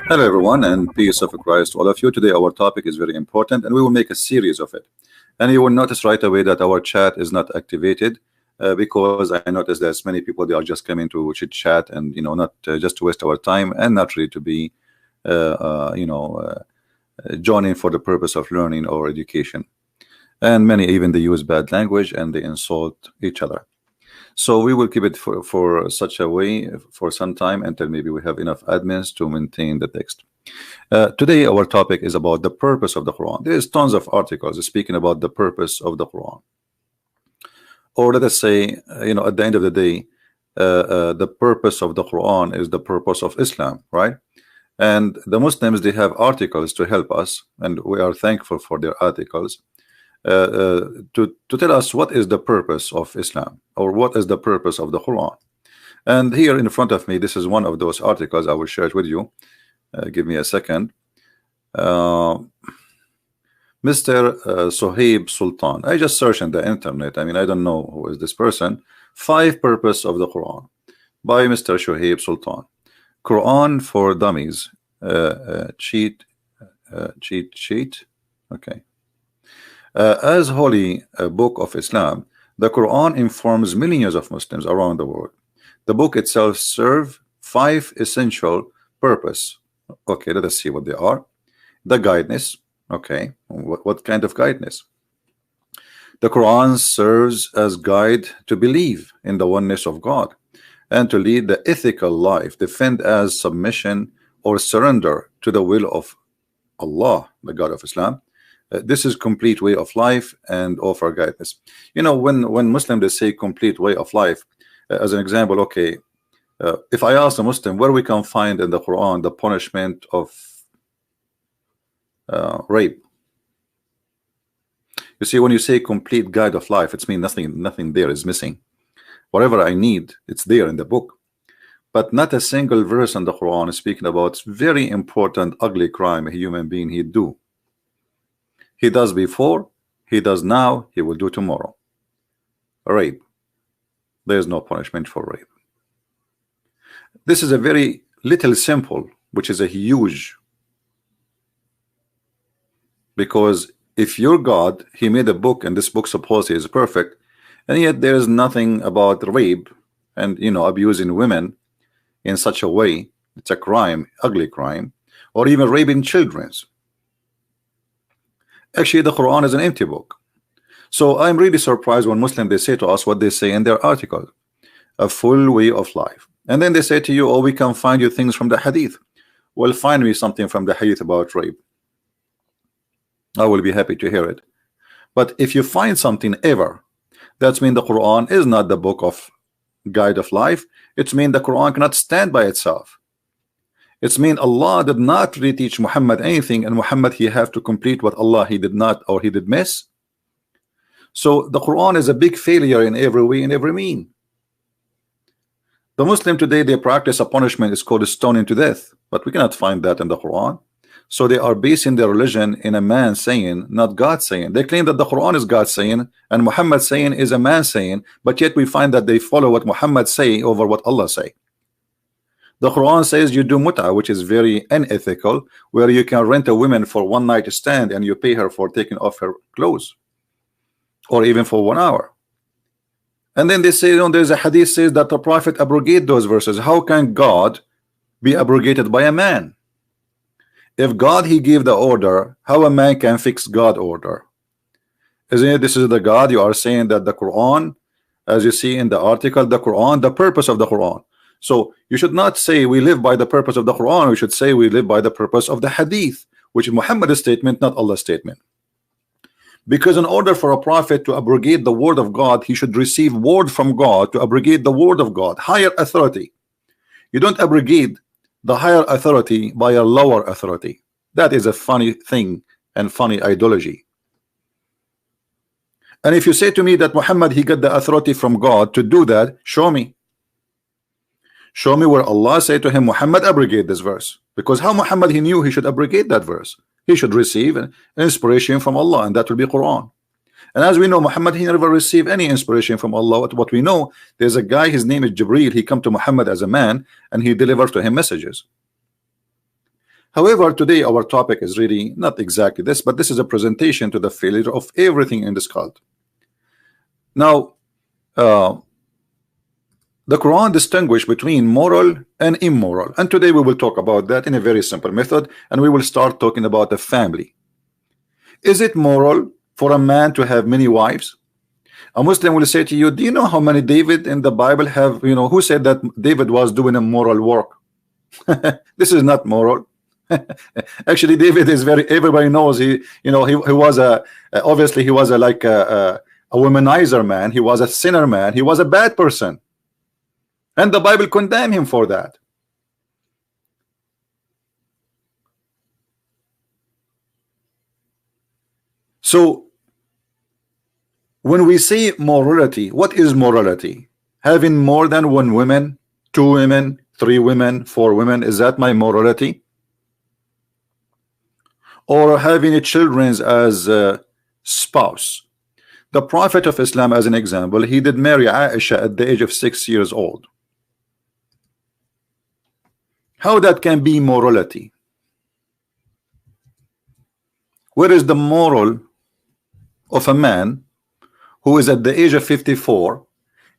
Hello, everyone, and peace of Christ to all of you. Today, our topic is very important, and we will make a series of it. And you will notice right away that our chat is not activated because I noticed there's many people they are just coming to chit chat and not just to waste our time and not really to be joining for the purpose of learning or education. And many even they use bad language and they insult each other. So we will keep it for such a way for some time until maybe we have enough admins to maintain the text. Today our topic is about the purpose of the Quran. There's tons of articles speaking about the purpose of the Quran. Or let us say, at the end of the day, the purpose of the Quran is the purpose of Islam, right? And the Muslims, they have articles to help us, and we are thankful for their articles. To tell us what is the purpose of Islam or what is the purpose of the Quran. And here in front of me, this is one of those articles. I will share it with you. Give me a second. Mr. Sohaib Sultan. I just searched in the internet. I mean, I don't know who is this person. 5 Purpose of the Quran by Mr. Sohaib Sultan. Quran for Dummies. Cheat. Okay. As holy book of Islam, the Quran informs millions of Muslims around the world. The book itself serves 5 essential purposes. Okay, let us see what they are. The guidance. Okay, what kind of guidance? The Quran serves as guide to believe in the oneness of God and to lead the ethical life, defend as submission or surrender to the will of Allah, the God of Islam. This is complete way of life and offer guidance. When Muslims they say complete way of life, as an example, okay, if I ask a Muslim where we can find in the Quran the punishment of rape, you see, when you say complete guide of life, it means nothing there is missing. Whatever I need, it's there in the book. But not a single verse in the Quran is speaking about very important ugly crime a human being he'd do. He does before, he does now, he will do tomorrow. Rape. There is no punishment for rape. This is a very little simple, which is a huge. Because if your God, he made a book, and this book supposedly is perfect, and yet there is nothing about rape and abusing women in such a way, it's a crime, ugly crime, or even raping children. Actually, the Quran is an empty book. So I'm really surprised when Muslims they say to us what they say in their article, a full way of life. And then they say to you, oh, we can find you things from the hadith. Well, find me something from the hadith about rape. I will be happy to hear it. But if you find something ever, that means the Quran is not the book of guide of life. It means the Quran cannot stand by itself. It's mean Allah did not really teach Muhammad anything, and Muhammad he have to complete what Allah he did not or he did miss. So the Quran is a big failure in every way, in every mean. The Muslim today they practice a punishment is called stoning to death, but we cannot find that in the Quran. So they are basing their religion in a man saying, not God saying. They claim that the Quran is God saying and Muhammad saying is a man saying, but yet we find that they follow what Muhammad say over what Allah say. The Quran says you do mut'a, which is very unethical, where you can rent a woman for one night stand and you pay her for taking off her clothes, or even for 1 hour. And then they say, there's a hadith says that the Prophet abrogate those verses. How can God be abrogated by a man? If God he gave the order, how a man can fix God order? Isn't it? This is the God you are saying that the Quran, as you see in the article, the Quran, the purpose of the Quran. So you should not say we live by the purpose of the Quran. We should say we live by the purpose of the hadith, which is Muhammad's statement, not Allah's statement. Because in order for a prophet to abrogate the word of God, he should receive word from God to abrogate the word of God, higher authority. You don't abrogate the higher authority by a lower authority. That is a funny thing and funny ideology. And if you say to me that Muhammad he got the authority from God to do that, show me. Show me where Allah said to him, Muhammad abrogate this verse. Because how Muhammad he knew he should abrogate that verse? He should receive an inspiration from Allah, and that will be Quran. And as we know, Muhammad he never received any inspiration from Allah. What we know, there's a guy, his name is Jibreel. He come to Muhammad as a man and he delivered to him messages. However, today our topic is really not exactly this, but this is a presentation to the failure of everything in this cult. Now, the Quran distinguishes between moral and immoral, and today we will talk about that in a very simple method, and we will start talking about the family. Is it moral for a man to have many wives? A Muslim will say to you, do you know how many David in the Bible have, who said that David was doing a moral work? This is not moral. Actually, David is everybody knows he was obviously he was like a womanizer man. He was a sinner man. He was a bad person. And the Bible condemned him for that. So when we say morality, what is morality? Having more than one woman, 2 women, 3 women, 4 women, is that my morality? Or having a children as a spouse? The Prophet of Islam, as an example, he did marry Aisha at the age of 6 years old. How that can be morality? Where is the moral of a man who is at the age of 54,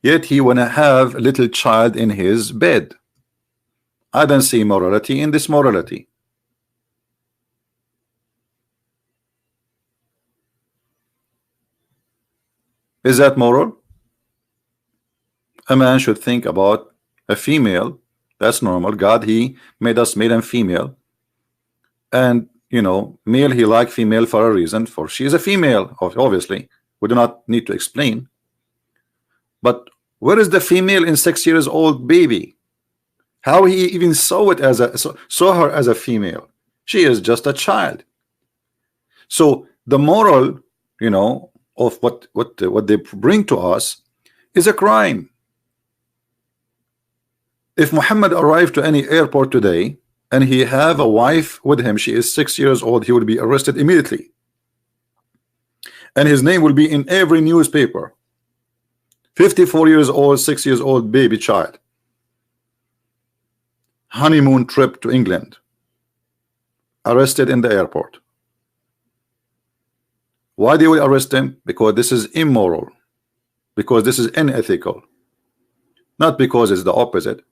yet he wanna have a little child in his bed? I don't see morality in this morality. Is that moral? A man should think about a female. That's normal. God, he made us male and female, and male, he like female for a reason, for she is a female. Obviously, we do not need to explain. But where is the female in 6 years old baby? How he even saw it as saw her as a female? She is just a child. So the moral, of what they bring to us is a crime. If Muhammad arrived to any airport today and he have a wife with him, she is 6 years old, he will be arrested immediately, and his name will be in every newspaper. 54 years old, 6 years old baby child, honeymoon trip to England, arrested in the airport. Why they will arrest him? Because this is immoral, because this is unethical, not because it's the opposite.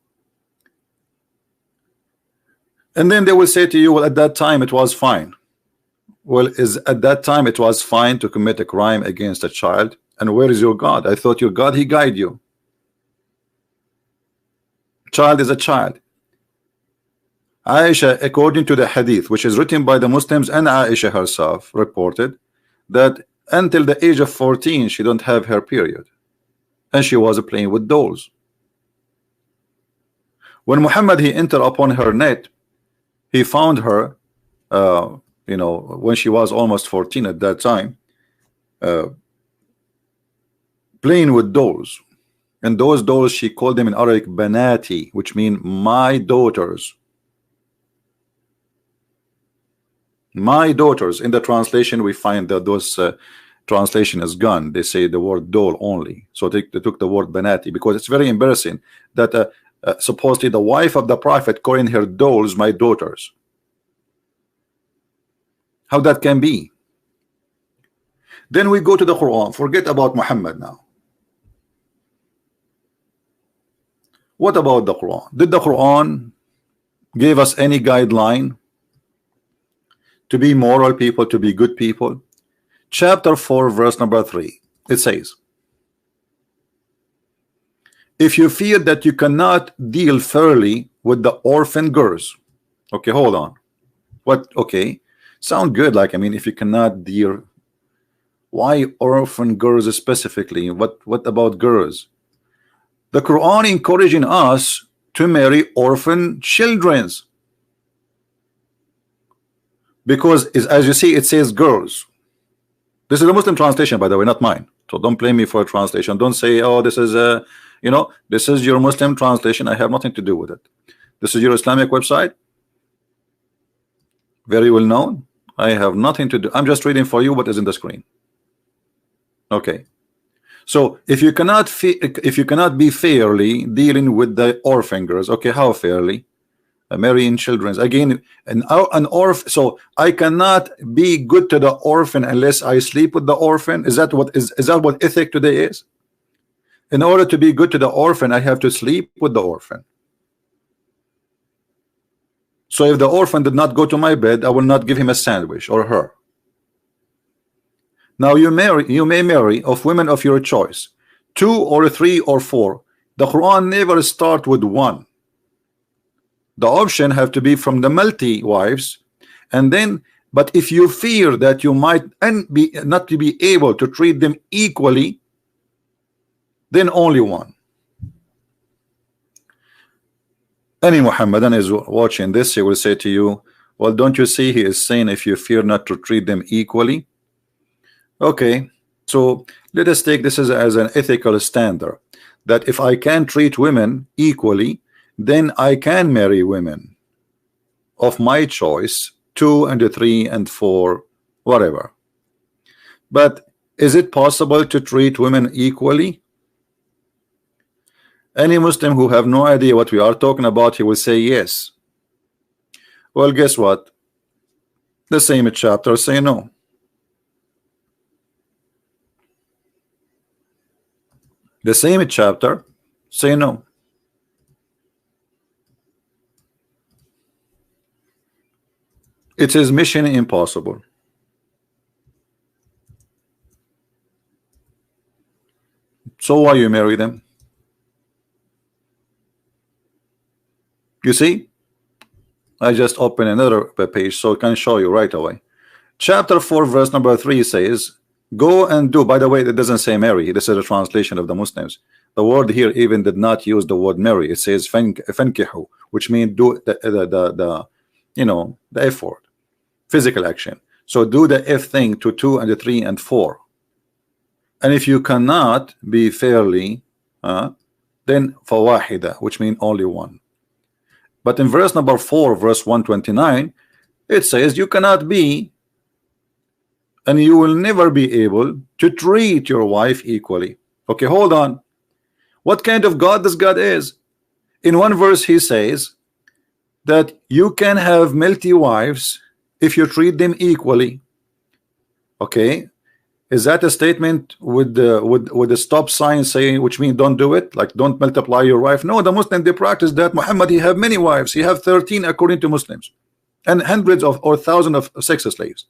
And then they will say to you, well, at that time it was fine. Well, at that time it was fine to commit a crime against a child? And where is your God? I thought your God, he guided you. Child is a child. Aisha, according to the hadith, which is written by the Muslims, and Aisha herself reported that until the age of 14 she don't have her period, and she was playing with dolls. When Muhammad he entered upon her net, he found her when she was almost 14 at that time, playing with dolls. And those dolls, she called them in Arabic banati, which mean my daughters. My daughters. In the translation we find that those translation is gone. They say the word doll only, so they took the word banati, because it's very embarrassing that supposedly the wife of the Prophet calling her dolls my daughters. How that can be? Then we go to the Quran. Forget about Muhammad now. What about the Quran? Did the Quran give us any guideline to be moral people, to be good people? Chapter 4 verse number 3, it says, if you feel that you cannot deal fairly with the orphan girls. Okay, hold on. What? Okay, sound good. Like, I mean, if you cannot deal, why orphan girls specifically? What about girls? The Quran encouraging us to marry orphan childrens, because as you see, it says girls. This is a Muslim translation, by the way, not mine. So don't blame me for a translation. Don't say, oh, this is a, this is your Muslim translation. I have nothing to do with it. This is your Islamic website, very well known. I have nothing to do. I'm just reading for you what is in the screen. Okay. So if you cannot be fairly dealing with the orphan girls, okay, how fairly? marrying children again, an orphan. So I cannot be good to the orphan unless I sleep with the orphan. Is that what ethic today is? In order to be good to the orphan, I have to sleep with the orphan. So if the orphan did not go to my bed, I will not give him a sandwich, or her. Now you may marry of women of your choice, 2 or 3 or 4. The Quran never start with 1. The option have to be from the multi wives, and then, but if you fear that you might not to be able to treat them equally, then only 1. Any Muhammadan is watching this, he will say to you, well, don't you see he is saying if you fear not to treat them equally? Okay, so let us take this as an ethical standard, that if I can treat women equally, then I can marry women of my choice, 2 and 3 and 4, whatever. But is it possible to treat women equally? Any Muslim who have no idea what we are talking about, he will say yes. Well, guess what? The same chapter say no. The same chapter say no. It is mission impossible. So why you marry them? You see, I just open another page so I can show you right away. Chapter 4 verse number 3 says, go and do. By the way, it doesn't say marry. This is a translation of the Muslims. The word here even did not use the word marry. It says fankihu, which means do the you know, the effort, physical action. So do the F thing to 2 and 3 and 4. And if you cannot be fairly, then fawahida, which means only 1. But in verse number 4, verse 129, it says you cannot be, and you will never be able to treat your wife equally. Okay, hold on. What kind of God this God is? In one verse he says that you can have multi wives if you treat them equally. Okay, is that a statement with the stop sign saying, which means don't do it, like don't multiply your wife? No, the Muslim, they practice that. Muhammad, he have many wives. He have 13 according to Muslims, and hundreds of or thousands of sex slaves.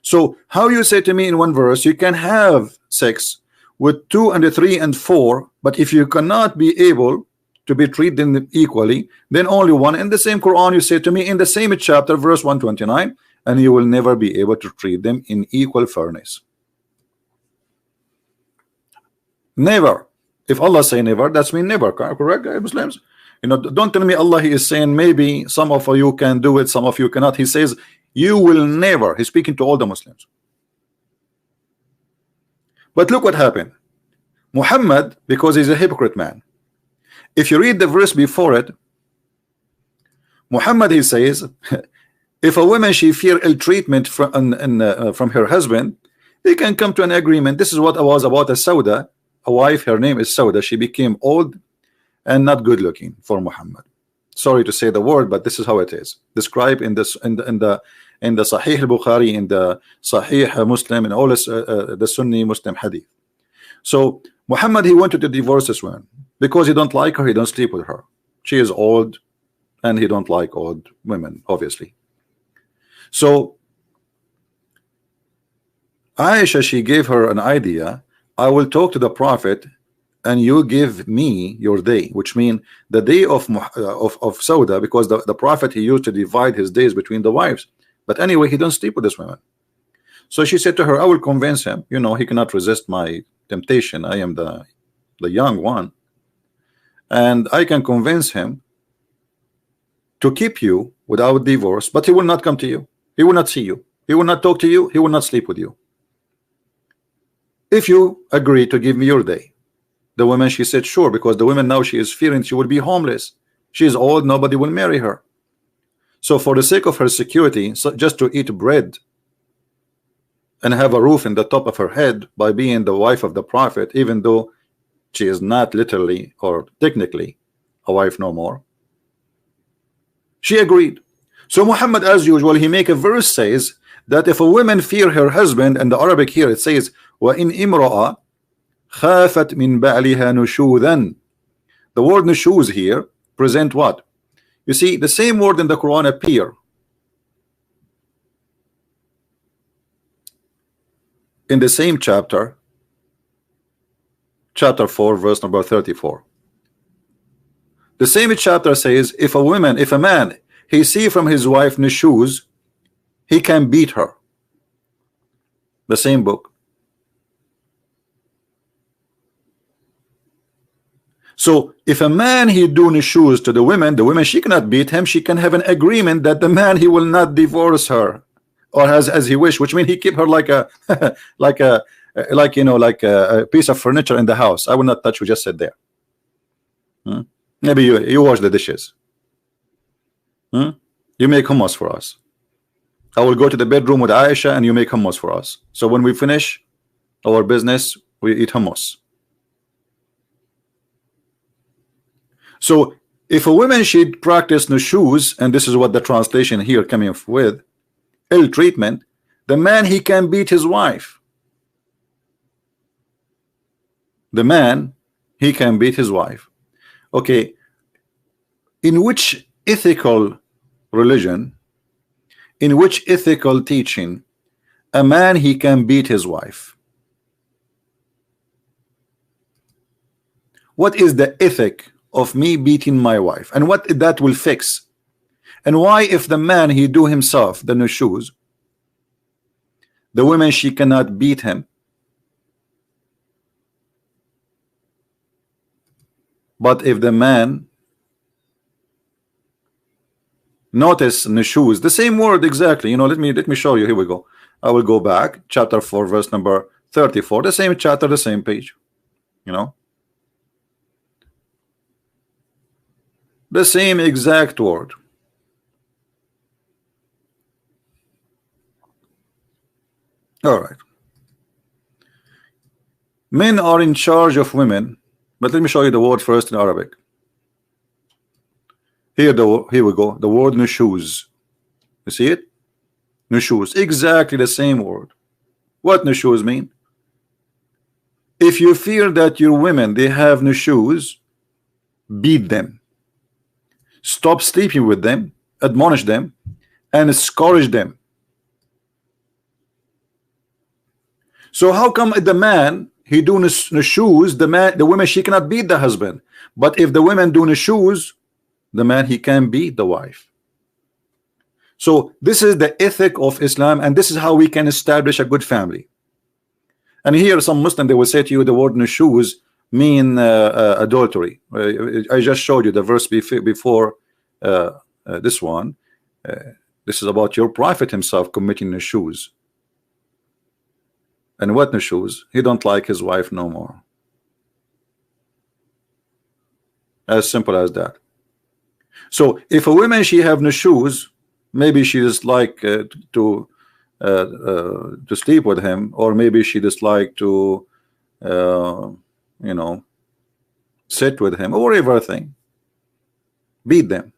So how you say to me in one verse you can have sex with 2 and 3 and 4, but if you cannot be able to be treated them equally, then only 1. In the same Quran you say to me in the same chapter, verse 129, and you will never be able to treat them in equal fairness. Never. If Allah say never, that's mean never, correct, Muslims? You know, don't tell me Allah, he is saying maybe some of you can do it, some of you cannot. He says you will never. He's speaking to all the Muslims. But look what happened. Muhammad, because he's a hypocrite man, if you read the verse before it, Muhammad, he says if a woman she fear ill treatment from her husband, they can come to an agreement. This is what I was about a Sauda, a wife, her name is Sauda. She became old and not good looking for Muhammad. Sorry to say the word, but this is how it is described in this in the Sahih al-Bukhari, in the Sahih Muslim, and all this, the Sunni Muslim hadith. So Muhammad, he wanted to divorce this woman because he don't like her, he don't sleep with her. She is old and he don't like old women, obviously. So Aisha, she gave her an idea. I will talk to the Prophet and you give me your day, which means the day of Sauda, because the Prophet, he used to divide his days between the wives. But anyway, he don't sleep with this woman. So she said to her, I will convince him, you know, he cannot resist my temptation. I am the young one, and I can convince him to keep you without divorce, but he will not come to you, he will not see you, he will not talk to you, he will not sleep with you, if you agree to give me your day. The woman, she said sure, because the woman now, she is fearing she will be homeless. She is old, nobody will marry her. So for the sake of her security, so just to eat bread and have a roof in the top of her head by being the wife of the Prophet, even though she is not literally or technically a wife no more, She agreed. So Muhammad, as usual, he make a verse says that if a woman fear her husband, and the Arabic here it says وَإِنْ إِمْرَأَ خَافَتْ مِنْ بَعْلِهَا نُشُوذًا. The word nushuz here present what? You see, the same word in the Quran appear in the same chapter, chapter 4, verse number 34. The same chapter says if a man he see from his wife nushuz, he can beat her. The same book. So if a man he do nushuz to the women she cannot beat him. She can have an agreement that the man he will not divorce her, or as he wish, which means he keep her like a like a piece of furniture in the house. I will not touch. We just sit there. Maybe you wash the dishes. You make hummus for us. I will go to the bedroom with Aisha and you make hummus for us. So when we finish our business, we eat hummus. So if a woman should practice nushuz, and this is what the translation here coming with, ill treatment, the man he can beat his wife. The man he can beat his wife. Okay, in which ethical religion, in which ethical teaching a man he can beat his wife? What is the ethic of me beating my wife, and what that will fix? And why if the man he do himself the nushuz, the woman she cannot beat him? But if the man, notice nushuz, the same word exactly, let me show you. Here we go. I will go back, chapter 4, verse number 34, the same chapter, the same page, the same exact word. All right. Men are in charge of women, but let me show you the word first in Arabic. Here we go. The word nushuz. You see it? Nushuz. Exactly the same word. What nushuz mean? If you fear that your women they have nushuz, beat them. Stop sleeping with them, admonish them, and scourge them. So how come the man he do nushuz, the woman she cannot beat the husband, but if the women do nushuz, the man he can beat the wife? So this is the ethic of Islam, and this is how we can establish a good family. And here some Muslim they will say to you the word nushuz mean adultery. I just showed you the verse before this one. This is about your prophet himself committing nushuz. And what nushuz? He don't like his wife no more. As simple as that. So if a woman she have nushuz, maybe she just like to sleep with him, or maybe she just like to sit with him, or whatever thing, beat them.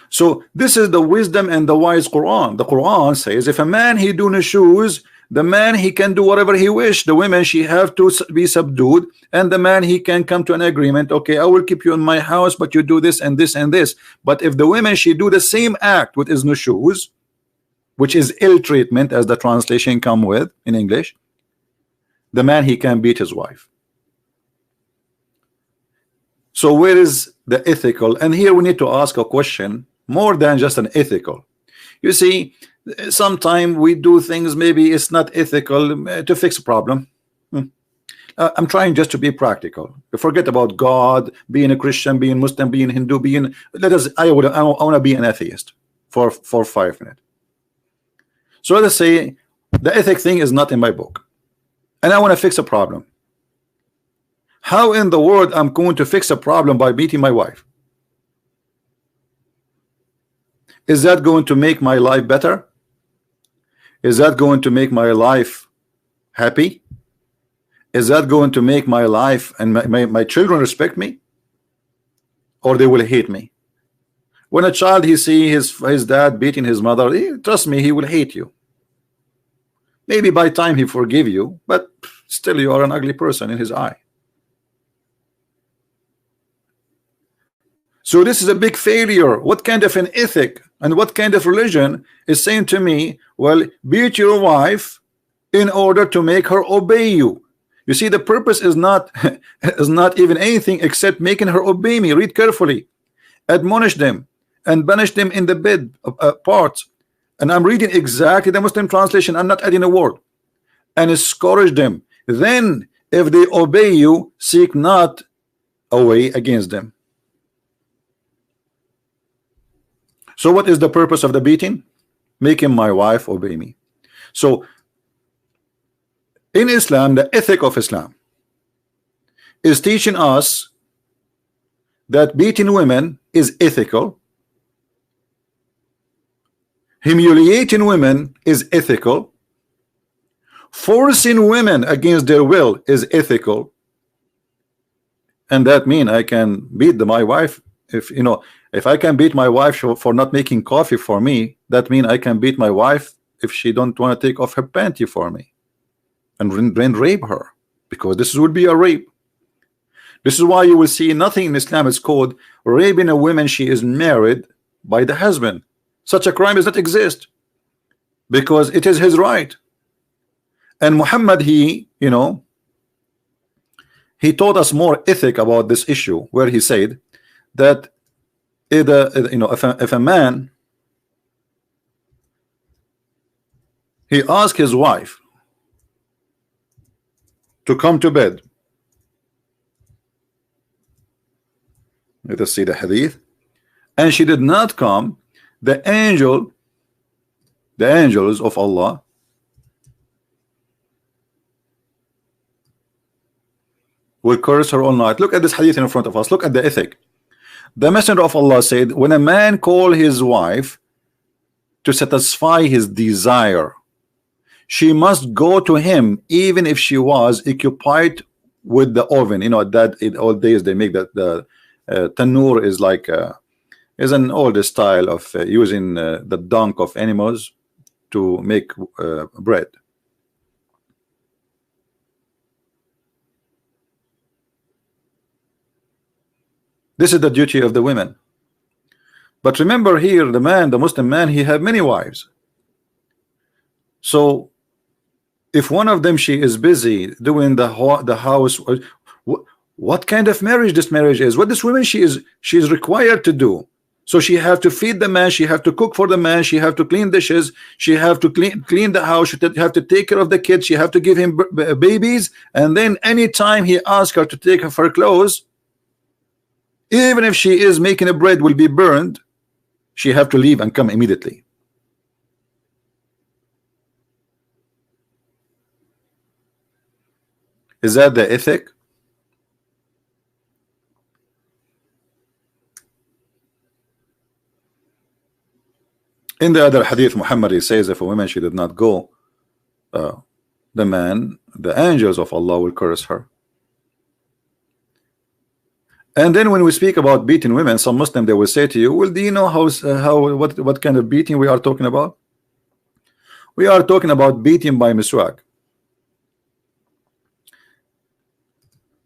So this is the wisdom and the wise Quran. The Quran says if a man he do nushuz, the man he can do whatever he wish. The women she have to be subdued, and the man he can come to an agreement. Okay, I will keep you in my house, but you do this and this and this. But if the women she do the same act with his nushuz, which is ill treatment, as the translation come with in English, the man he can beat his wife. So where is the ethical? And here we need to ask a question more than just an ethical. You see, sometimes we do things maybe it's not ethical to fix a problem. I'm trying just to be practical. Forget about God, being a Christian, being Muslim, being Hindu, being I want to be an atheist for 5 minutes. So let's say the ethic thing is not in my book, and I want to fix a problem. How in the world I'm going to fix a problem by beating my wife? Is that going to make my life better? Is that going to make my life happy? Is that going to make my life and my children respect me? Or they will hate me? When a child he see his dad beating his mother, trust me, he will hate you. Maybe by time he forgive you, but still you are an ugly person in his eye. So this is a big failure. What kind of an ethic and what kind of religion is saying to me, well, beat your wife in order to make her obey you? You see, the purpose is not is not even anything except making her obey me. Read carefully. Admonish them and banish them in the bed parts. And I'm reading exactly the Muslim translation. I'm not adding a word. And scourge them. Then if they obey you, seek not a way against them. So what is the purpose of the beating? Making my wife obey me. So in Islam, the ethic of Islam is teaching us that beating women is ethical, humiliating women is ethical, forcing women against their will is ethical. And that means I can beat my wife. If I can beat my wife for not making coffee for me, that means I can beat my wife if she don't want to take off her panty for me and then rape her, because this would be a rape. This is why you will see nothing in Islam is called raping a woman she is married by the husband. Such a crime does not exist, because it is his right. And Muhammad, he taught us more ethic about this issue, where he said that if a man he asked his wife to come to bed, let us see the hadith, and she did not come, the angels of Allah will curse her all night. Look at this hadith in front of us. Look at the ethic. The Messenger of Allah said, when a man call his wife to satisfy his desire, she must go to him even if she was occupied with the oven. That in old days they make that the tanur is like is an old style of using the dung of animals to make bread. This is the duty of the women. But remember here, the Muslim man, he had many wives. So if one of them she is busy doing the house, what kind of marriage this marriage is? What this woman she is required to do? So she have to feed the man, she have to cook for the man, she have to clean dishes, she have to clean the house, she have to take care of the kids, she have to give him babies, and then anytime he asks her to take off her clothes, even if she is making a bread will be burned, she have to leave and come immediately. Is that the ethic? In the other hadith, Muhammad says if a woman she did not go, the angels of Allah will curse her. And then when we speak about beating women, some Muslim they will say to you, well, do you know what kind of beating we are talking about? We are talking about beating by miswak.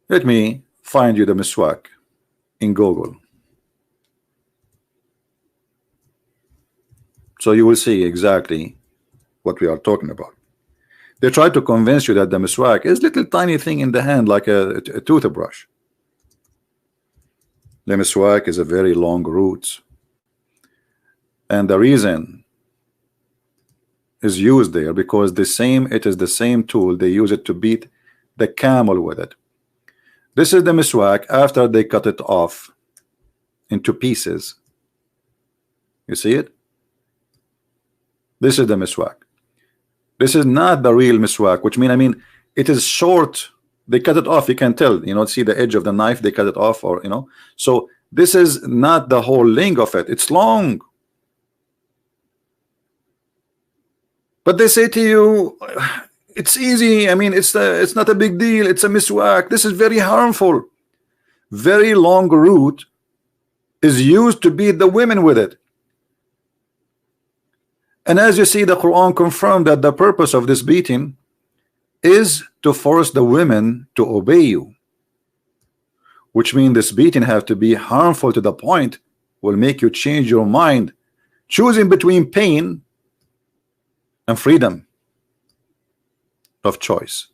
Let me find you the miswak in Google, so you will see exactly what we are talking about. They try to convince you that the miswak is little tiny thing in the hand like a toothbrush. The miswak is a very long root, and the reason is used there because it is the same tool they use it to beat the camel with it. This is the miswak after they cut it off into pieces. You see it? This is the miswak. This is not the real miswak, which mean it is short. They cut it off. You can tell, see the edge of the knife, they cut it off, or so this is not the whole length of it, it's long. But they say to you, it's easy, it's not a big deal, it's a miswak. This is very harmful. Very long root is used to beat the women with it. And as you see, the Quran confirmed that the purpose of this beating is to force the women to obey you, which means this beating have to be harmful to the point will make you change your mind, choosing between pain and freedom of choice.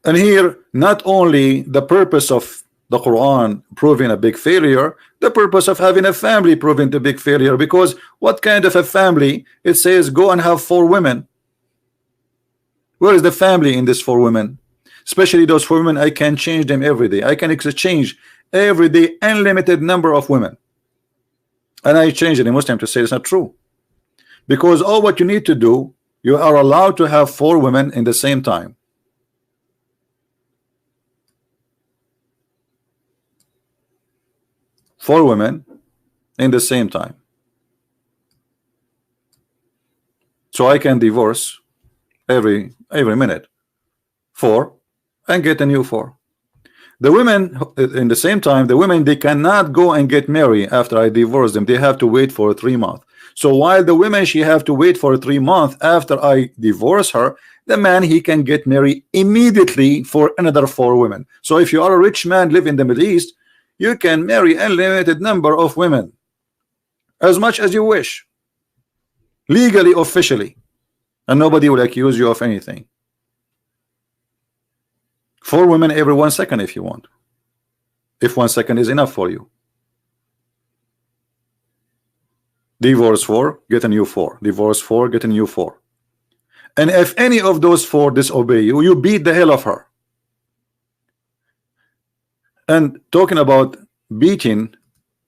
And here, not only the purpose of the Quran proving a big failure, the purpose of having a family proving a big failure, because what kind of a family? It says go and have 4 women. Where is the family in this 4 women? Especially those 4 women, I can change them every day. I can exchange every day unlimited number of women. And I changed it in Muslim to say it's not true. Because all what you need to do, you are allowed to have 4 women in the same time. Four women in the same time. So I can divorce every minute 4 and get a new 4. The women in the same time, the women, they cannot go and get married after I divorce them. They have to wait for 3 months. So while the women, she have to wait for 3 months after I divorce her, the man, he can get married immediately for another 4 women. So if you are a rich man live in the Middle East, you can marry unlimited number of women as much as you wish, legally, officially, and nobody will accuse you of anything. 4 women every 1 second if you want, if 1 second is enough for you. Divorce 4, get a new 4. Divorce 4, get a new 4. And if any of those 4 disobey you, you beat the hell of her. And talking about beating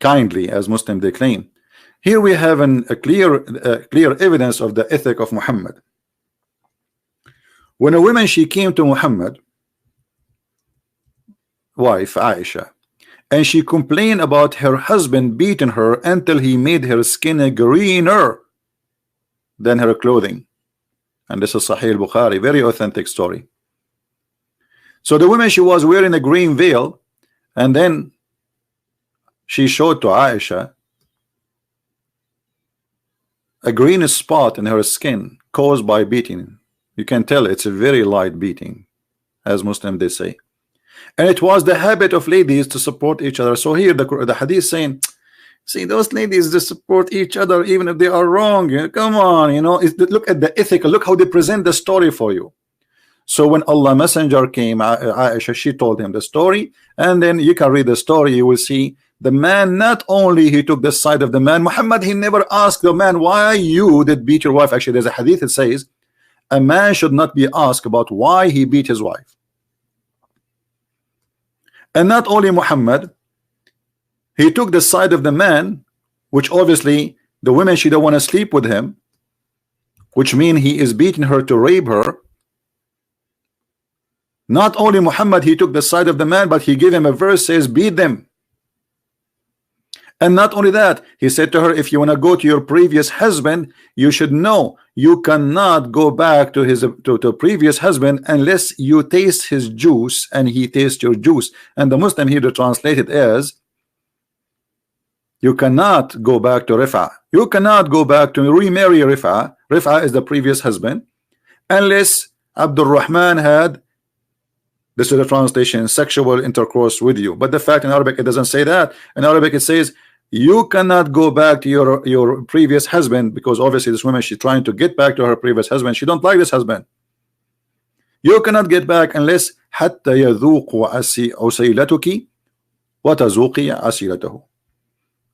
kindly, as Muslims they claim, here we have a clear evidence of the ethic of Muhammad. When a woman, she came to Muhammad, wife Aisha, and she complained about her husband beating her until he made her skin greener than her clothing. And this is Sahih Bukhari, very authentic story. So the woman, she was wearing a green veil, and then she showed to Aisha a green spot in her skin caused by beating. You can tell it's a very light beating, as Muslims they say. And it was the habit of ladies to support each other. So here the hadith saying, see, those ladies, they support each other even if they are wrong. Come on, look at the ethical, look how they present the story for you. So when Allah Messenger came, Aisha, she told him the story, and then you can read the story, you will see the man, not only he took the side of the man, Muhammad, he never asked the man, why you did beat your wife. Actually, there's a hadith that says a man should not be asked about why he beat his wife. And not only Muhammad, he took the side of the man, which obviously the women, she don't want to sleep with him, which means he is beating her to rape her. Not only Muhammad, he took the side of the man, but he gave him a verse says beat them. And not only that, he said to her, if you want to go to your previous husband, you should know you cannot go back to his to previous husband unless you taste his juice and he tastes your juice. And the Muslim here to translate it as, you cannot go back to Rifa. You cannot go back to remarry Rifa. Rifa is the previous husband, unless Abdul Rahman had, this is the translation, sexual intercourse with you. But the fact in Arabic, it doesn't say that. In Arabic, it says you cannot go back to your previous husband, because obviously this woman, she's trying to get back to her previous husband. She don't like this husband. You cannot get back unless حتى يذوق عسيلتك وتذوقي عسيلته.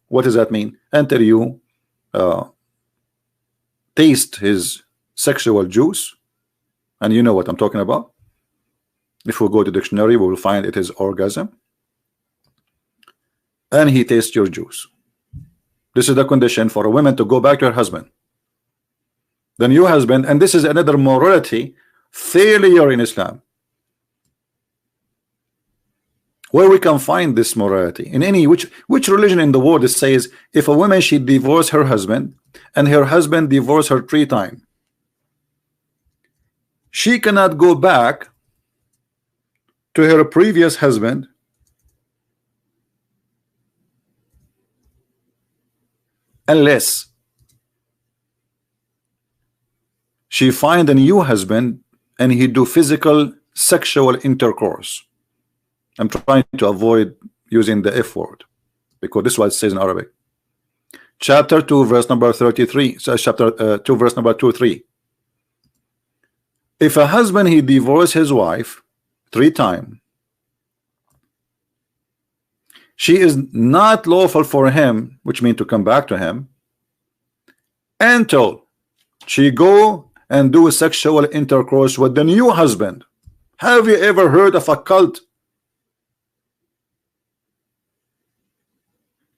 What does that mean? Until you taste his sexual juice, and you know what I'm talking about. If we go to dictionary, we will find it is orgasm, and he tastes your juice. This is the condition for a woman to go back to her husband, the new husband. And this is another morality failure in Islam. Where we can find this morality in any which religion in the world? It says if a woman, she divorced her husband and her husband divorced her 3 times, she cannot go back to her previous husband unless she find a new husband and he do physical sexual intercourse. I'm trying to avoid using the F word because this is what it says in Arabic. Chapter 2 verse number 33. So chapter 2 verse number 2-3. If a husband he divorced his wife 3 times, she is not lawful for him, which means to come back to him, until she go and do sexual intercourse with the new husband. Have you ever heard of a cult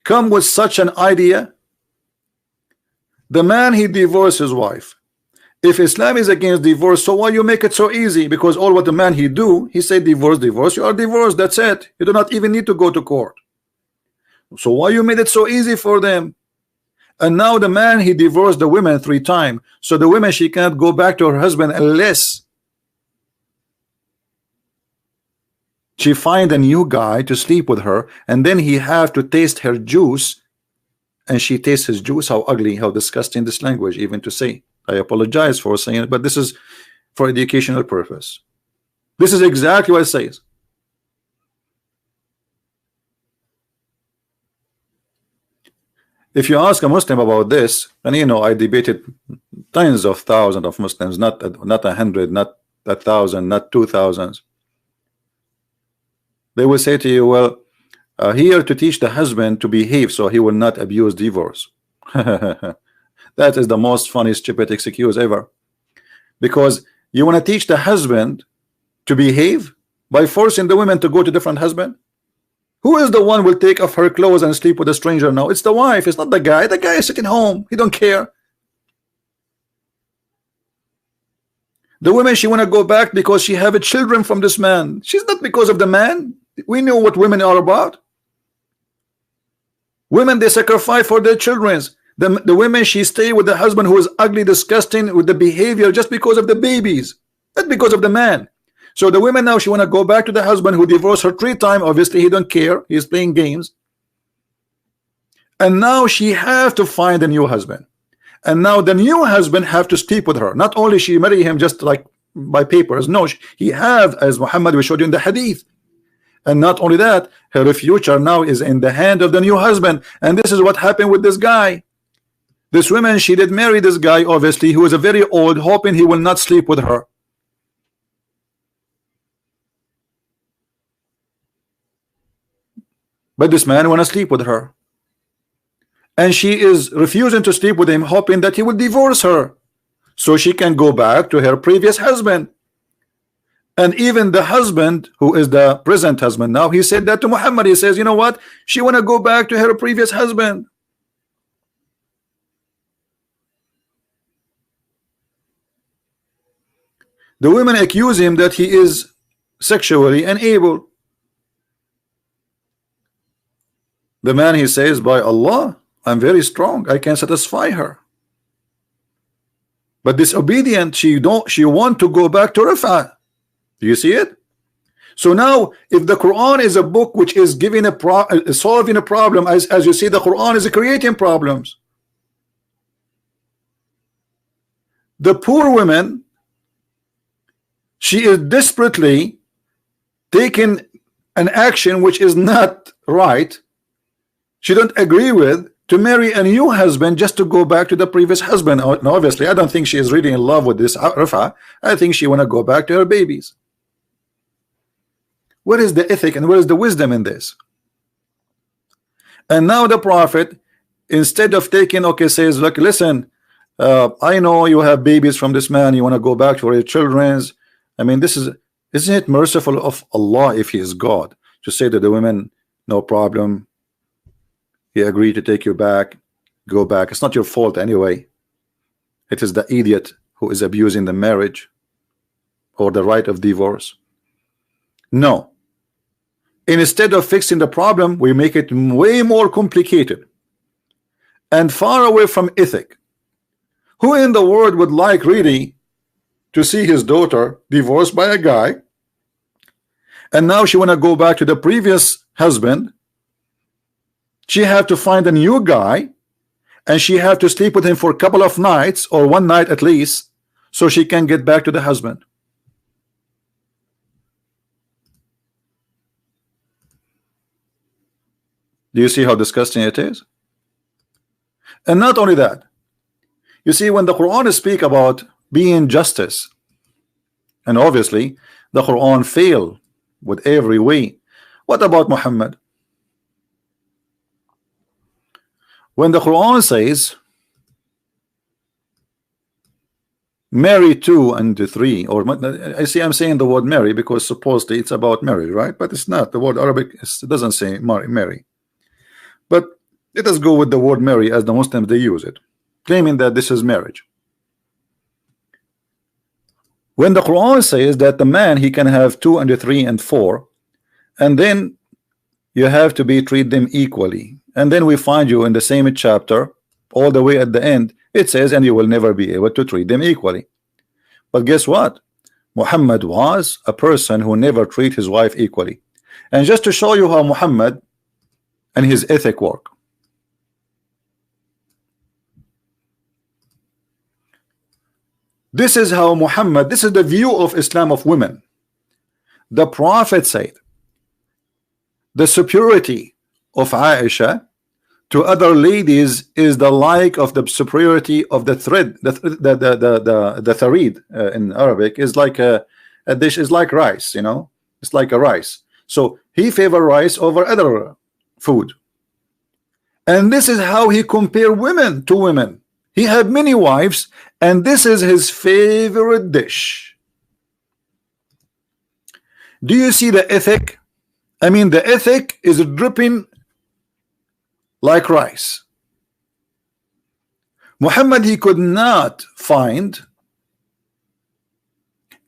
come with such an idea? The man he divorced his wife. If Islam is against divorce, so why you make it so easy? Because all what the man he do, he said divorce, divorce, you are divorced, that's it. You do not even need to go to court. So why you made it so easy for them? And now the man he divorced the women 3 times. So the woman she can't go back to her husband unless she find a new guy to sleep with her, and then he have to taste her juice, and she tastes his juice. How ugly, how disgusting this language even to say. I apologize for saying it, but this is for educational purpose. This is exactly what it says. If you ask a Muslim about this, and you know I debated tens of thousands of Muslims, not 100, not 1,000, not 2,000. They will say to you, well, here to teach the husband to behave so he will not abuse divorce. That is the most funny stupid excuse ever, because you want to teach the husband to behave by forcing the women to go to different husband. Who is the one will take off her clothes and sleep with a stranger now? It's the wife, it's not the guy. The guy is sitting home, he don't care. The woman, she want to go back because she have children from this man. She's not because of the man. We know what women are about. Women, they sacrifice for their children. The women, she stay with the husband who is ugly, disgusting with the behavior just because of the babies, not because of the man. So the women now, she want to go back to the husband who divorced her 3 times. Obviously he don't care, he's playing games. And now she have to find a new husband, and now the new husband have to sleep with her. Not only she marry him just like by papers, no, he have, as Muhammad we showed you in the hadith. And not only that, her future now is in the hand of the new husband. And this is what happened with this guy. This woman, she did marry this guy, obviously, who is a very old, hoping he will not sleep with her. But this man want to sleep with her, and she is refusing to sleep with him, hoping that he will divorce her so she can go back to her previous husband. And even the husband, who is the present husband now, he said that to Muhammad. He says, you know what, she want to go back to her previous husband. The women accuse him that he is sexually unable. The man, he says, by Allah, I'm very strong, I can satisfy her. But disobedient, she want to go back to Rif'ah. Do you see it? So now, if the Quran is a book which is giving solving a problem, as you see, the Quran is creating problems. The poor woman, she is desperately taking an action which is not right. She don't agree with to marry a new husband just to go back to the previous husband. And obviously, I don't think she is really in love with this Rif'ah. I think she want to go back to her babies. Where is the ethic and where is the wisdom in this? And now the Prophet, instead of taking, okay, says, look, listen, I know you have babies from this man, you want to go back to your children's. I mean, isn't it merciful of Allah, if he is God, to say to the women, no problem, he agreed to take you back, go back. It's not your fault anyway. It is the idiot who is abusing the marriage or the right of divorce. No. Instead of fixing the problem, we make it way more complicated and far away from ethic. Who in the world would like really to see his daughter divorced by a guy, and now she want to go back to the previous husband. She have to find a new guy, and she have to sleep with him for a couple of nights, or one night at least, so she can get back to the husband. Do you see how disgusting it is? And not only that, you see, when the Quran speak about being justice, and obviously the Quran fail with every way, what about Muhammad? When the Quran says marry 2 and 3, or I see I'm saying the word marry because supposedly it's about marriage, right? But it's not. The word Arabic doesn't say marry. But let us go with the word marry as the Muslims they use it, claiming that this is marriage. When the Quran says that the man he can have 2 and 3 and 4, and then you have to treat them equally, and then we find you in the same chapter all the way at the end, it says, and you will never be able to treat them equally. But guess what? Muhammad was a person who never treat his wife equally. And just to show you how Muhammad and his ethic work, this is how Muhammad, this is the view of Islam of women. The Prophet said the superiority of Aisha to other ladies is the like of the superiority of the thread, the tharid in Arabic is like a dish, is like rice, you know, it's like a rice. So he favor rice over other food, and this is how he compare women to women. He had many wives, and this is his favorite dish. Do you see the ethic? I mean, the ethic is dripping like rice. Muhammad, he could not find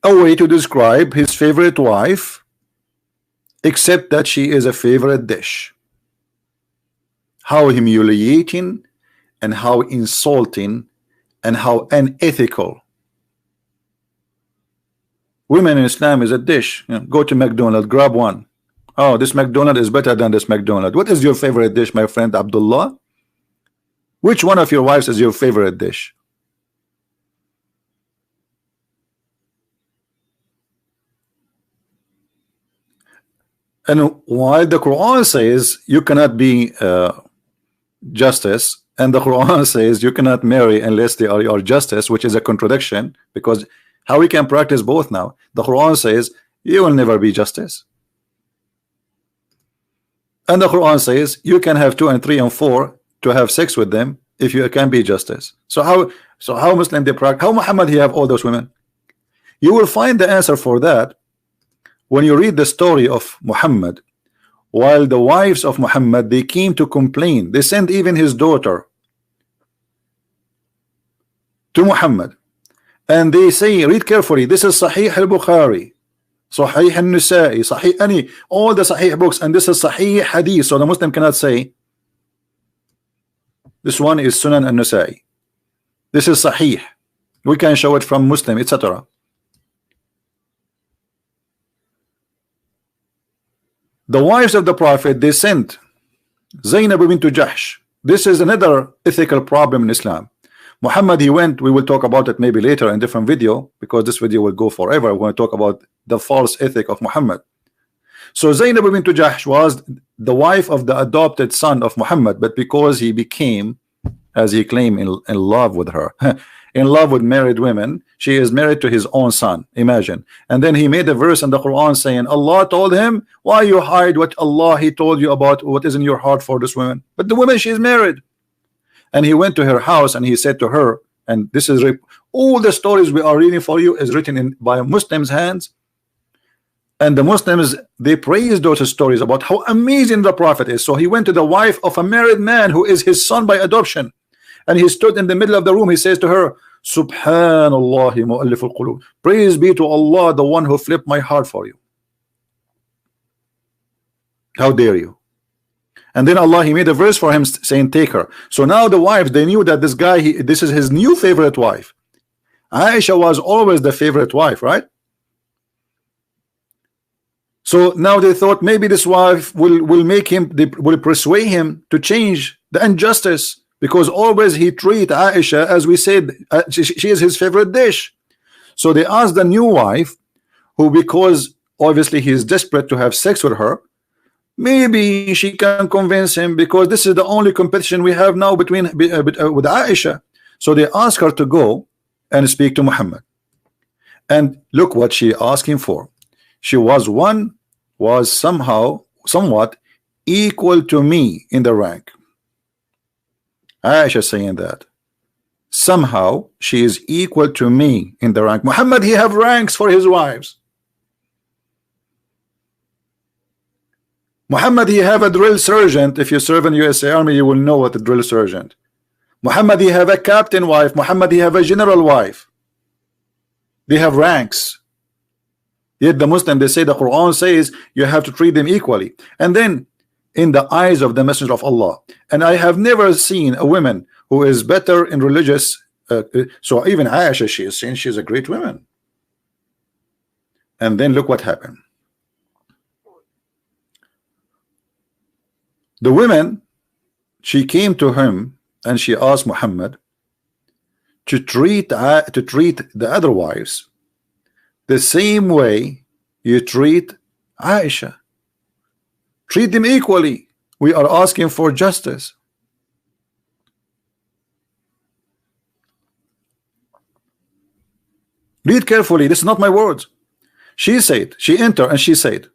a way to describe his favorite wife except that she is a favorite dish. How humiliating and how insulting and how unethical. Women in Islam is a dish. You know, go to McDonald's, grab one. Oh, this McDonald's is better than this McDonald's. What is your favorite dish, my friend Abdullah? Which one of your wives is your favorite dish? And while the Quran says you cannot be justice, and the Quran says you cannot marry unless they are your justice, which is a contradiction, because how we can practice both now? The Quran says you will never be justice, and the Quran says you can have 2 and 3 and 4 to have sex with them if you can be justice. So how Muslim they practice? How Muhammad he have all those women? You will find the answer for that when you read the story of Muhammad. While the wives of Muhammad, they came to complain, they sent even his daughter to Muhammad, and they say, read carefully, this is Sahih al-Bukhari, Sahih al-Nisa'i, Sahih all the Sahih books, and this is Sahih Hadith. So the Muslim cannot say this one is Sunan al-Nisa'i, this is Sahih, we can show it from Muslim, etc. The wives of the Prophet, they sent Zainab bint Jahsh. This is another ethical problem in Islam. Muhammad, he went, we will talk about it maybe later in a different video, because this video will go forever. We're going to talk about the false ethic of Muhammad. So Zainab bint Jahsh was the wife of the adopted son of Muhammad, but because he became, as he claimed, in love with her, in love with married women, she is married to his own son, imagine. And then he made a verse in the Quran saying, Allah told him, why you hide what Allah he told you about, what is in your heart for this woman? But the woman, she is married. And he went to her house and he said to her, and this is all the stories we are reading for you is written by Muslims' hands, and the Muslims, they praise those stories about how amazing the Prophet is. So he went to the wife of a married man who is his son by adoption, and he stood in the middle of the room. He says to her, Subhanallah mu'allif al-qulub, praise be to Allah, the one who flipped my heart for you. How dare you? And then Allah, he made a verse for him saying, take her. So now the wives, they knew that this guy, this is his new favorite wife. Aisha was always the favorite wife, right? So now they thought maybe this wife will make him, they will persuade him to change the injustice, because always he treat Aisha, as we said, she is his favorite dish. So they asked the new wife, who, because obviously he is desperate to have sex with her, maybe she can convince him, because this is the only competition we have now between with Aisha. So they asked her to go and speak to Muhammad. And look what she asked him for. She was somehow somewhat equal to me in the rank. Aisha saying that somehow she is equal to me in the rank. Muhammad, he have ranks for his wives. Muhammad, he have a drill sergeant. If you serve in USA Army, you will know what a drill sergeant. Muhammad, he have a captain wife. Muhammad, he have a general wife. They have ranks. Yet the Muslim, they say the Quran says you have to treat them equally. And then in the eyes of the Messenger of Allah, and I have never seen a woman who is better in religious, so even Aisha, she is saying she's a great woman. And then look what happened. The woman, she came to him and she asked Muhammad to treat the other wives the same way you treat Aisha. Treat them equally. We are asking for justice. Read carefully. This is not my words. She said, she entered and she said,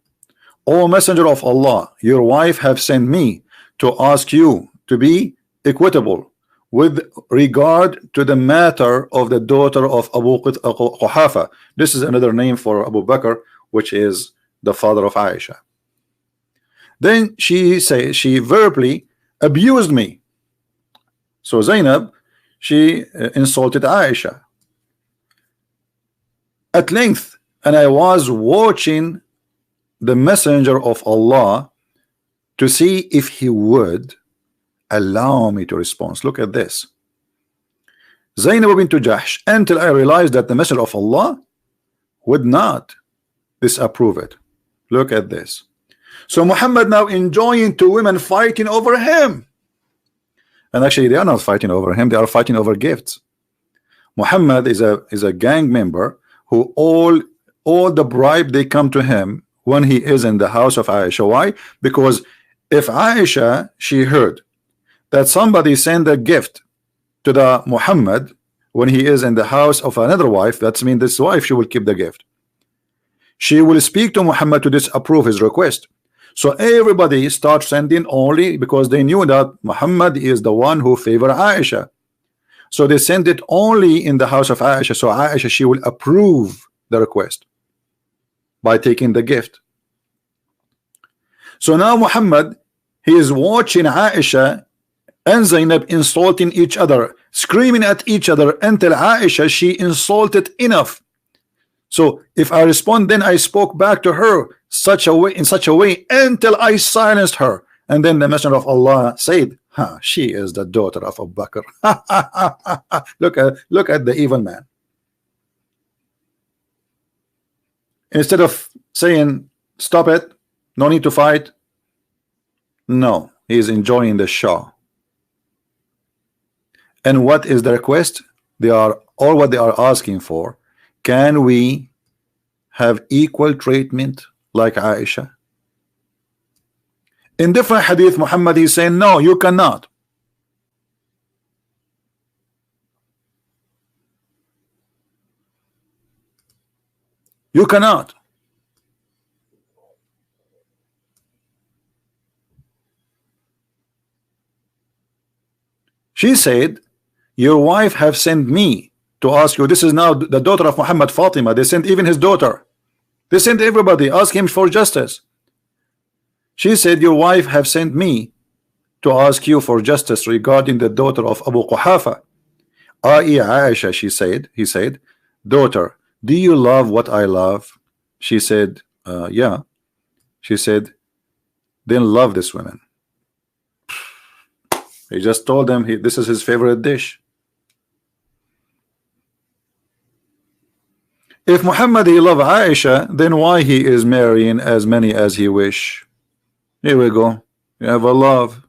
O Messenger of Allah, your wife have sent me to ask you to be equitable with regard to the matter of the daughter of Abu Quhafa. This is another name for Abu Bakr, which is the father of Aisha. Then she says she verbally abused me. So Zainab, she insulted Aisha at length, and I was watching the Messenger of Allah to see if he would allow me to respond. Look at this. Zainab bint Jahsh, until I realized that the Messenger of Allah would not disapprove it. Look at this. So Muhammad now enjoying two women fighting over him. And actually they are not fighting over him, they are fighting over gifts. Muhammad is a gang member who all the bribe they come to him when he is in the house of Aisha. Why? Because if Aisha, she heard that somebody sent a gift to the Muhammad when he is in the house of another wife, that means this wife, she will keep the gift. She will speak to Muhammad to disapprove his request. So everybody starts sending only because they knew that Muhammad is the one who favor Aisha. So they send it only in the house of Aisha. So Aisha, she will approve the request by taking the gift. So now Muhammad, he is watching Aisha and Zainab insulting each other, screaming at each other until Aisha, she insulted enough. So if I respond, then I spoke back to her in such a way until I silenced her. And then the Messenger of Allah said, she is the daughter of Abu Bakr. Look at the evil man. Instead of saying stop it, no need to fight, no, he is enjoying the show. And what is the request? They are all what they are asking for. Can we have equal treatment like Aisha? In different hadith, Muhammad is saying, no, you cannot. You cannot. She said, your wife have sent me to ask you. This is now the daughter of Muhammad, Fatima. They sent even his daughter. They sent everybody, ask him for justice. She said, your wife have sent me to ask you for justice regarding the daughter of Abu Quhafa. Aisha, she said, he said, daughter, do you love what I love? She said, yeah. She said, then love this woman. He just told them this is his favorite dish. If Muhammad he love Aisha, then why he is marrying as many as he wish? Here we go. You have a love.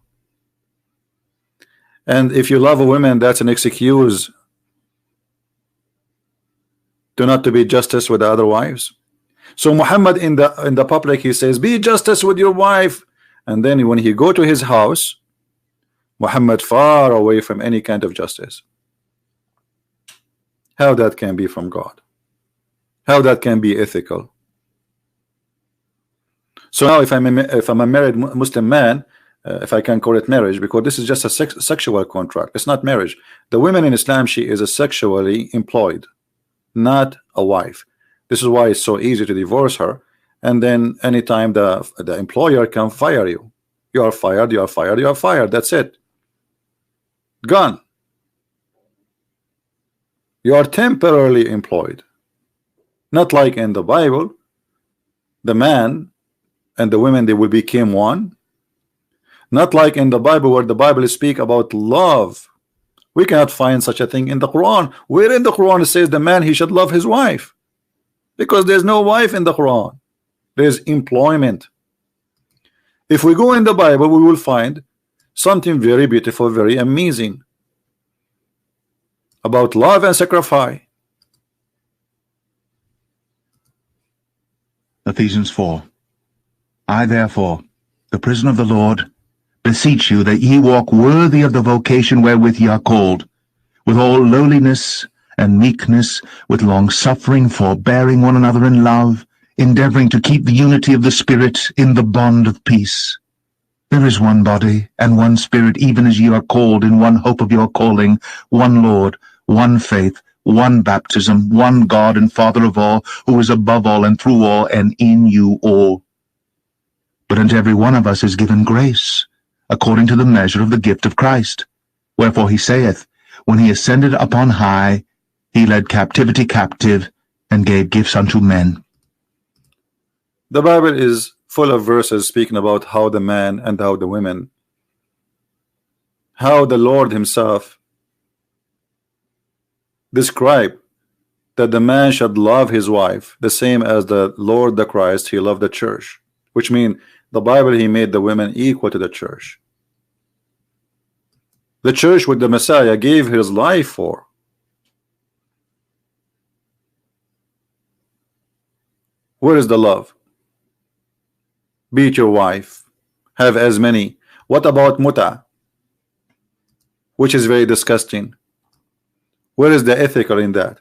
And if you love a woman, that's an excuse to not to be justice with the other wives. So Muhammad in the public, he says, be justice with your wife. And then when he go to his house, Muhammad far away from any kind of justice. How that can be from God? How that can be ethical? So now if I'm a married Muslim man, if I can call it marriage, because this is just a sexual contract, it's not marriage. The woman in Islam, she is a sexually employed, not a wife. This is why it's so easy to divorce her, and then anytime the employer can fire you, you are fired, you are fired, you are fired. That's it. Gone. You are temporarily employed. Not like in the Bible, the man and the women, they will become one. Not like in the Bible, where the Bible speak about love. We cannot find such a thing in the Quran. Where in the Quran it says the man he should love his wife? Because there's no wife in the Quran. There's employment. If we go in the Bible, we will find something very beautiful, very amazing about love and sacrifice. Ephesians 4. I therefore, the prisoner of the Lord, beseech you that ye walk worthy of the vocation wherewith ye are called, with all lowliness and meekness, with long-suffering, forbearing one another in love, endeavoring to keep the unity of the Spirit in the bond of peace. There is one body, and one Spirit, even as ye are called in one hope of your calling, one Lord, one faith, one baptism, one God and Father of all, who is above all and through all and in you all. But unto every one of us is given grace, according to the measure of the gift of Christ. Wherefore he saith, when he ascended upon high, he led captivity captive, and gave gifts unto men. The Bible is full of verses speaking about how the man and how the women, how the Lord himself described that the man should love his wife the same as the Lord the Christ he loved the church, which means the Bible he made the women equal to the church. The church with the Messiah gave his life for. Where is the love? Beat your wife, have as many. What about muta, which is very disgusting? Where is the ethical in that?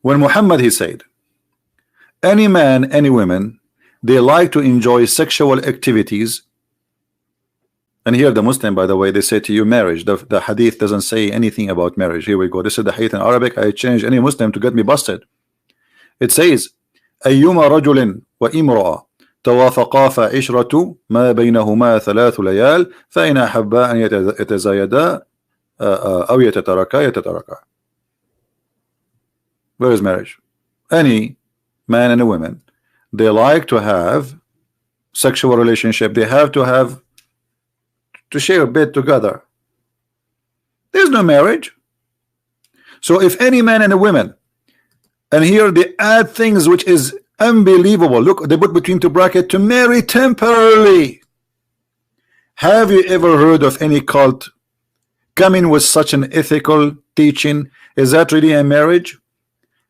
When Muhammad he said, any man, any woman, they like to enjoy sexual activities. And here the Muslim, by the way, they say to you marriage. The hadith doesn't say anything about marriage. Here we go. This is the hadith in Arabic. I changed any Muslim to get me busted. It says, أيما رجل وامرأة توافقا فعشرة ما بينهما 3 ليال فإن أحبا أن يتزايدا أو يتتركا. Where is marriage? Any man and a woman, they like to have sexual relationship. They have to share a bed together. There's no marriage. So if any man and a woman, and here they add things which is unbelievable. Look, they put between two brackets to marry temporarily. Have you ever heard of any cult coming with such an ethical teaching? Is that really a marriage?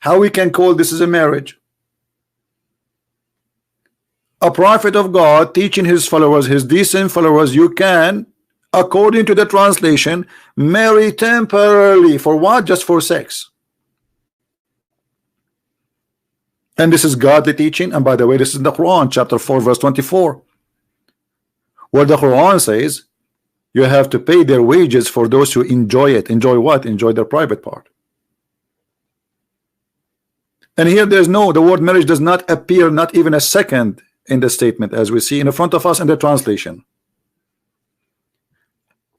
How we can call this as a marriage? A prophet of God teaching his followers, his decent followers, you can, according to the translation, marry temporarily. For what? Just for sex. And this is godly teaching. And by the way, this is the Quran, chapter 4, verse 24, where the Quran says you have to pay their wages for those who enjoy it. Enjoy what? Enjoy their private part. And here there's no, the word marriage does not appear, not even a second in the statement, as we see in front of us in the translation.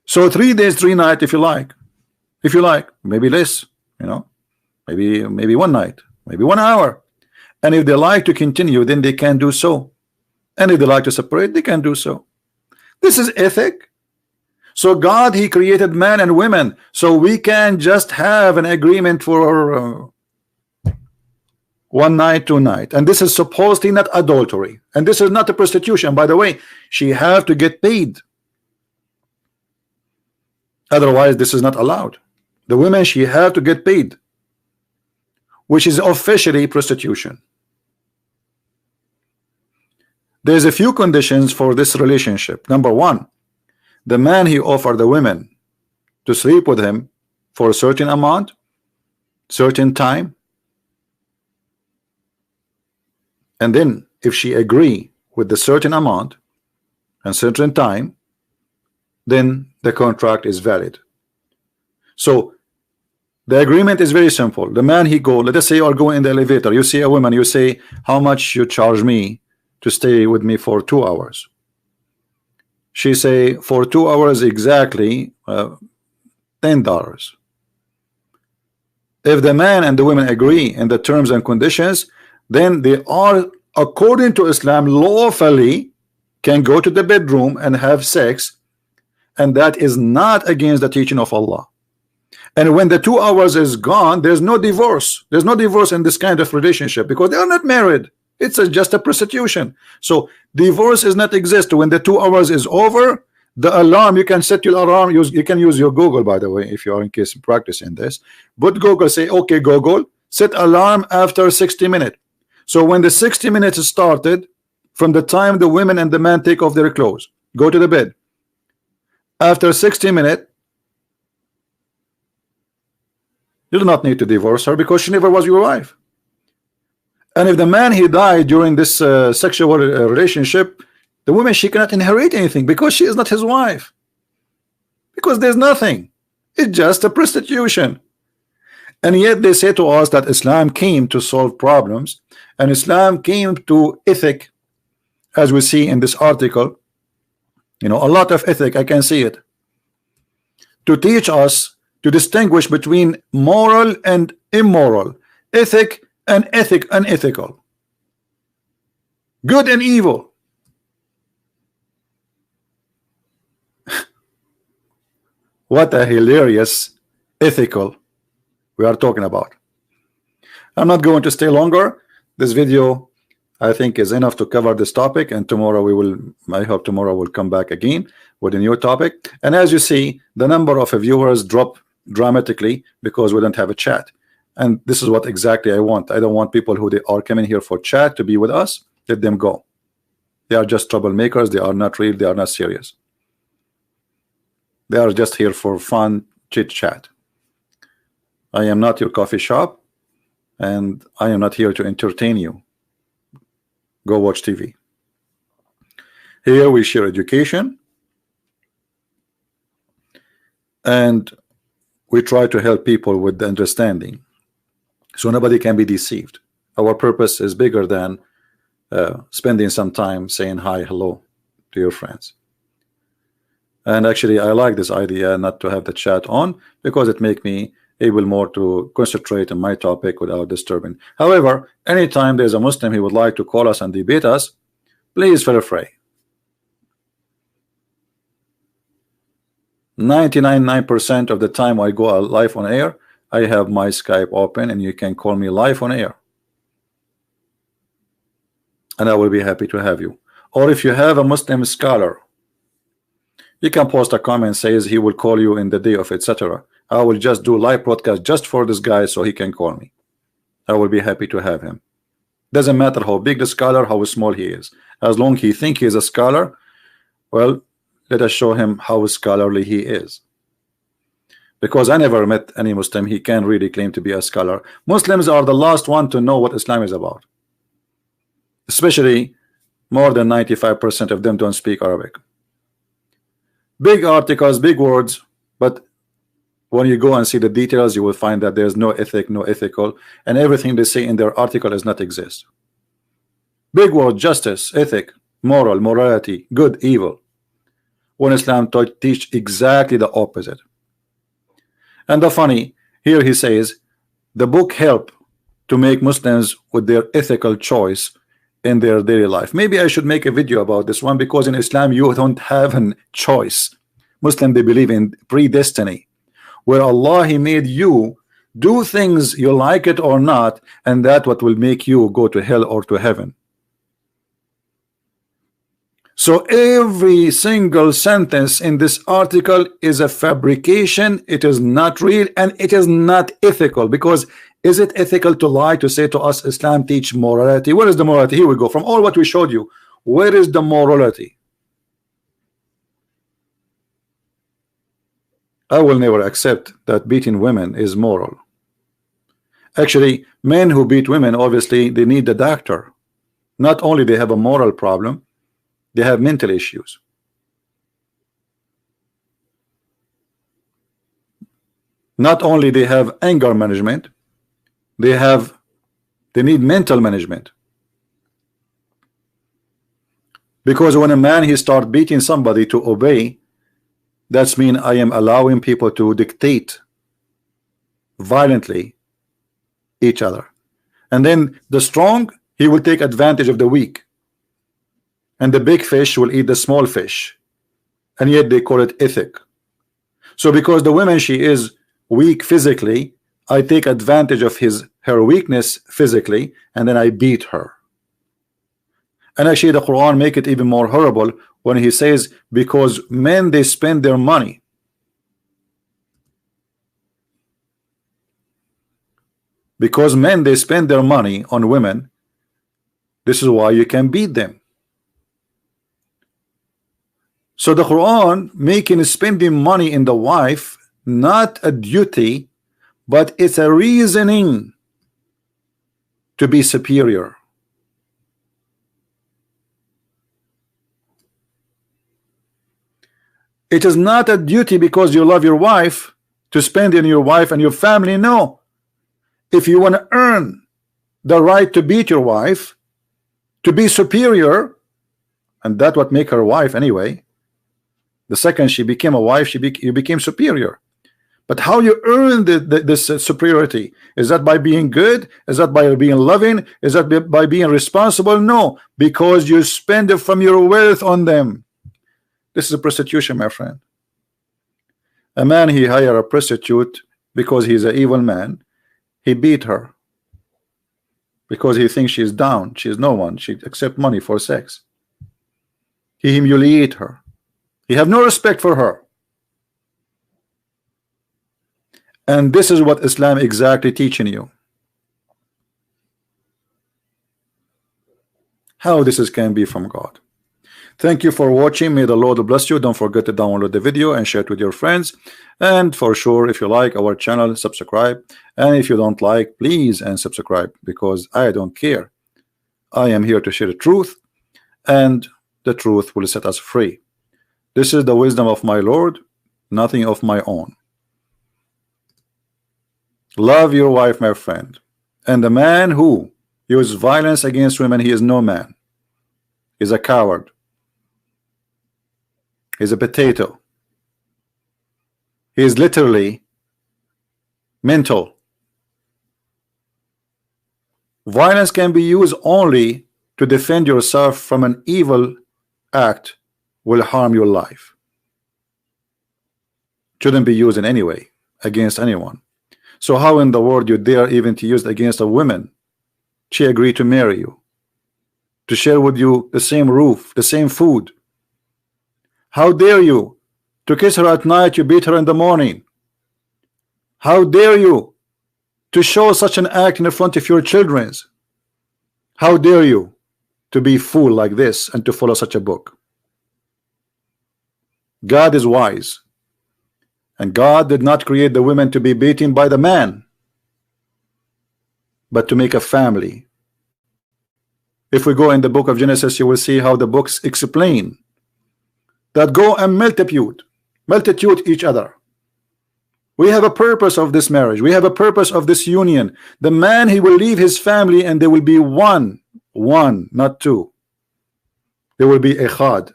So 3 days, 3 nights, if you like, maybe less, maybe 1 night, maybe 1 hour. And if they like to continue, then they can do so. And if they like to separate, they can do so. This is ethic. So God, he created men and women, so we can just have an agreement for one night, two night, and this is supposedly not adultery, and this is not a prostitution. By the way, she have to get paid, otherwise this is not allowed. The women, she have to get paid, which is officially prostitution. There's a few conditions for this relationship. Number one, the man, he offered the women to sleep with him for a certain amount, certain time, and then if she agree with the certain amount and certain time, then the contract is valid. So the agreement is very simple. The man, he go, let us say you are going in the elevator, you see a woman, you say, how much you charge me to stay with me for 2 hours? She say, for 2 hours exactly $10. If the man and the women agree in the terms and conditions, then they are, according to Islam, lawfully can go to the bedroom and have sex, and that is not against the teaching of Allah. And when the 2 hours is gone, there's no divorce. There's no divorce in this kind of relationship because they are not married. It's just a prostitution. So divorce does not exist. When the 2 hours is over, the alarm, you can set your alarm. You can use your Google, by the way, if you are in case practicing this. But Google, say, okay, Google, set alarm after 60 minutes. So when the 60 minutes started, from the time the women and the man take off their clothes, go to the bed. After 60 minutes, you do not need to divorce her because she never was your wife. And if the man, he died during this sexual relationship, the woman, she cannot inherit anything because she is not his wife, because there's nothing. It's just a prostitution. And yet they say to us that Islam came to solve problems, and Islam came to ethic, as we see in this article. You know, a lot of ethic, I can see it, to teach us to distinguish between moral and immoral, ethic and unethical, good and evil. What a hilarious ethical we are talking about. I'm not going to stay longer. This video, I think, is enough to cover this topic, and tomorrow we will, I hope tomorrow we'll come back again with a new topic. And as you see, the number of viewers drop dramatically because we don't have a chat. And this is what exactly I want. I don't want people who they are coming here for chat to be with us. Let them go. They are just troublemakers. They are not real. They are not serious. They are just here for fun chit chat. I am not your coffee shop, and I am not here to entertain you. Go watch TV. Here we share education, and we try to help people with the understanding, so nobody can be deceived. Our purpose is bigger than spending some time saying hi, hello to your friends. And actually, I like this idea not to have the chat on because it makes me able more to concentrate on my topic without disturbing. However, anytime there's a Muslim who would like to call us and debate us, please feel free. 99.9% of the time I go live on air, I have my Skype open, and you can call me live on air, and I will be happy to have you. Or if you have a Muslim scholar, you can post a comment, says he will call you in the day of etc. I will just do live broadcast just for this guy so he can call me. I will be happy to have him. Doesn't matter how big the scholar, how small he is, as long as he think he is a scholar. Well, let us show him how scholarly he is, because I never met any Muslim he can really claim to be a scholar. Muslims are the last one to know what Islam is about, especially more than 95% of them don't speak Arabic. Big articles, big words, but when you go and see the details, you will find that there's no ethic, no ethical, and everything they say in their article does not exist. Big word, justice, ethic, moral, morality, good, evil, when Islam teach exactly the opposite. And the funny, here he says the book help to make Muslims with their ethical choice in their daily life. Maybe I should make a video about this one, because in Islam you don't have a choice. Muslim, they believe in predestiny, where Allah, He made you do things you like it or not, and that what will make you go to hell or to heaven. So every single sentence in this article is a fabrication. It is not real, and it is not ethical. Because is it ethical to lie, to say to us Islam teach morality? Where is the morality? Here we go. From all what we showed you, where is the morality? I will never accept that beating women is moral. Actually, men who beat women, obviously they need a doctor. Not only they have a moral problem, they have mental issues. Not only they have anger management, they need mental management. Because when a man he start beating somebody to obey, that's mean I am allowing people to dictate violently each other. And then the strong, he will take advantage of the weak, and the big fish will eat the small fish, and yet they call it ethic. So because the woman, she is weak physically, I take advantage of her weakness physically, and then I beat her. And actually the Quran make it even more horrible when he says, because men, they spend their money. Because men, they spend their money on women, this is why you can beat them. So the Quran making spending money in the wife not a duty, but it's a reasoning to be superior. It is not a duty because you love your wife to spend in your wife and your family. No. If you want to earn the right to beat your wife, to be superior, and that's what make her wife anyway. The second she became a wife, you became superior. But how you earn this superiority? Is that by being good? Is that by being loving? Is that by being responsible? No, because you spend it from your wealth on them. This is a prostitution, my friend. A man, he hire a prostitute because he's an evil man. He beat her because he thinks she's down. She's no one. She accept money for sex. He humiliate her. He have no respect for her. And this is what Islam exactly teaching you. How this can be from God. Thank you for watching. May the Lord bless you. Don't forget to download the video and share it with your friends. And for sure, if you like our channel, subscribe. And if you don't like, please unsubscribe, because I don't care. I am here to share the truth, and the truth will set us free. This is the wisdom of my Lord, nothing of my own. Love your wife, my friend. And the man who uses violence against women, he is no man. He's a coward. He's a potato. He is literally mental. Violence can be used only to defend yourself from an evil act will harm your life. Shouldn't be used in any way against anyone. So how in the world you dare even to use it against a woman? She agreed to marry you, to share with you the same roof, the same food. How dare you to kiss her at night, you beat her in the morning? How dare you to show such an act in the front of your children? How dare you to be fool like this and to follow such a book? God is wise, and God did not create the women to be beaten by the man, but to make a family. If we go in the book of Genesis, you will see how the books explain that go and multitude each other. We have a purpose of this marriage. We have a purpose of this union. The man, he will leave his family, and there will be one, not two. There will be echad.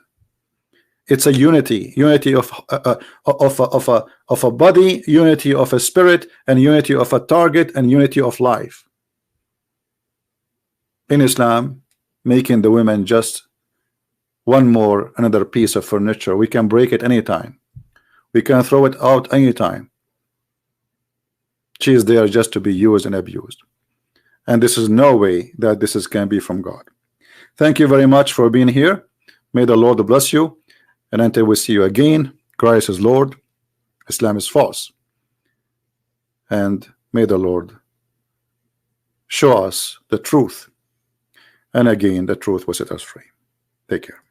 It's a unity of a body, unity of a spirit, and unity of a target, and unity of life. In Islam, making the women just another piece of furniture. We can break it anytime. We can throw it out anytime. She is there just to be used and abused. And this is no way that this can be from God. Thank you very much for being here. May the Lord bless you. And until we see you again, Christ is Lord, Islam is false. And may the Lord show us the truth. And again, the truth will set us free. Take care.